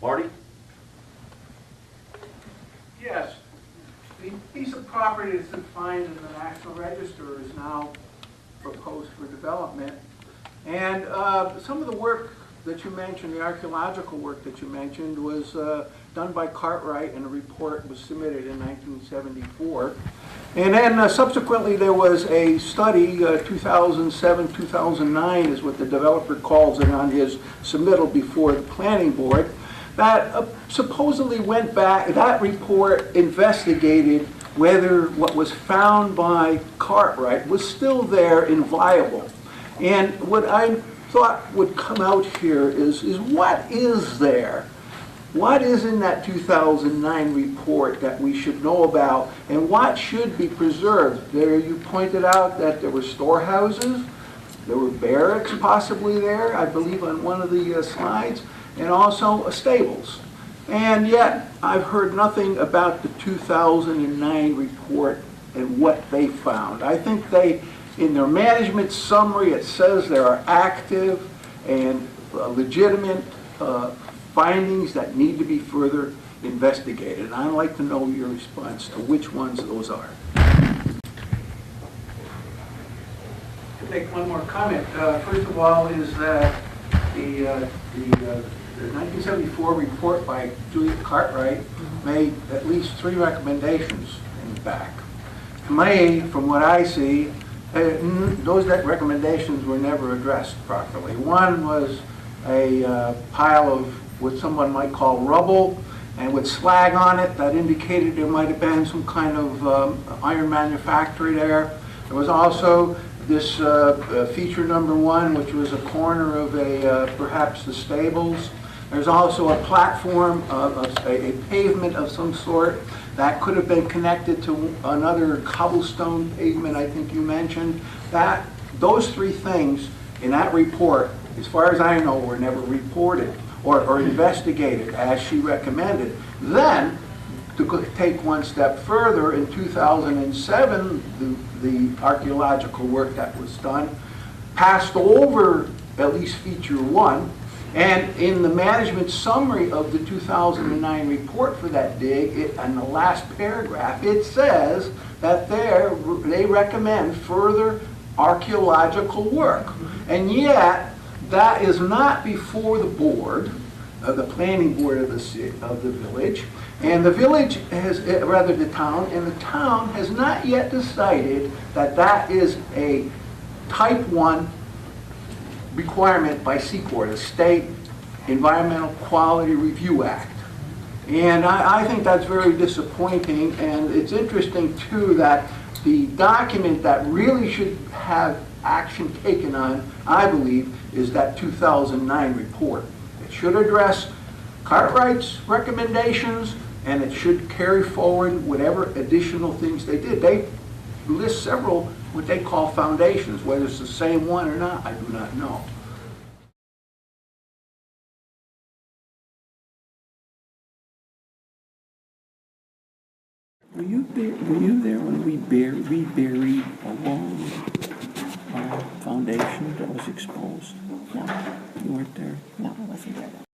Marty? Yes, the piece of property that's defined in the National Register is now proposed for development. And some of the work that you mentioned, the archaeological work that you mentioned, was done by Cartwright, and a report was submitted in 1974. And then subsequently there was a study, 2007, 2009 is what the developer calls it on his submittal before the planning board, that supposedly went back. That report investigated whether what was found by Cartwright was still there and viable. And what I thought would come out here is what is there? What is in that 2009 report that we should know about, and what should be preserved? There, you pointed out that there were storehouses, there were barracks possibly there, I believe on one of the slides, and also stables. And yet, I've heard nothing about the 2009 report and what they found. I think in their management summary, it says there are active and legitimate findings that need to be further investigated. And I'd like to know your response to which ones those are. To make one more comment, first of all, is that the 1974 report by Julia Cartwright made at least 3 recommendations in the back. To me, from what I see, those recommendations were never addressed properly. One was a pile of what someone might call rubble, and with slag on it that indicated there might have been some kind of iron manufactory there. There was also this feature number 1, which was a corner of perhaps the stables. There's also a platform, a pavement of some sort that could have been connected to another cobblestone pavement, I think you mentioned. Those 3 things in that report, as far as I know, were never reported or investigated as she recommended. Then, to take one step further, in 2007, the archaeological work that was done passed over at least feature 1, and in the management summary of the 2009 report for that dig, in the last paragraph, it says that they recommend further archaeological work. And yet, that is not before the board, the planning board of the village, and the village has, rather the town, and the town has not yet decided that that is a type 1 requirement by SEQUR, the State Environmental Quality Review Act. And I think that's very disappointing, and it's interesting too that the document that really should have action taken on, I believe, is that 2009 report. It should address Cartwright's recommendations, and it should carry forward whatever additional things they did. They list several what they call foundations. Whether it's the same one or not, I do not know. Were you there when we reburied a long foundation that was exposed? No, You weren't there? no, I wasn't there then.